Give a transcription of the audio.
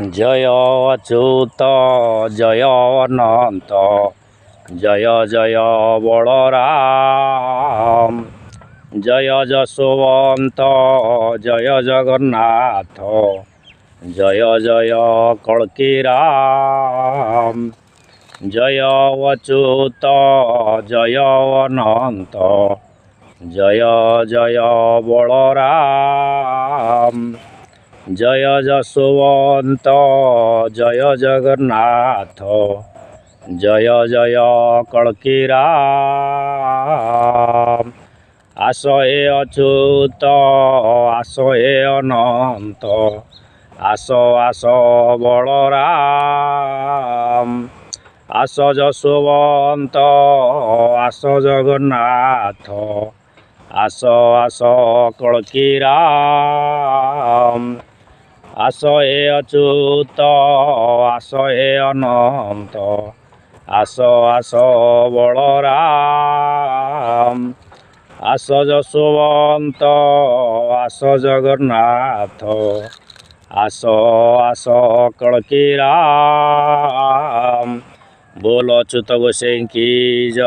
जय अच्युत जय अनंत जय जय बलराम जय जसवंत जय जगन्नाथ जय जय कल्की राम जय अच्युत जय अनंत जय जय बलराम जय जसवंत जय जगन्नाथ जय जय कल्की राम आस हे अच्युत आस हे अनंत आस आस बलराम आस जसवंत आस जगन्नाथ आस आस कल्की राम आस हे अच्युत आस हे अनंत आस आस बलराम आस जसवंत आस जगन्नाथ आस आस कल्की राम। बोलो अच्युत गोसाई की जय।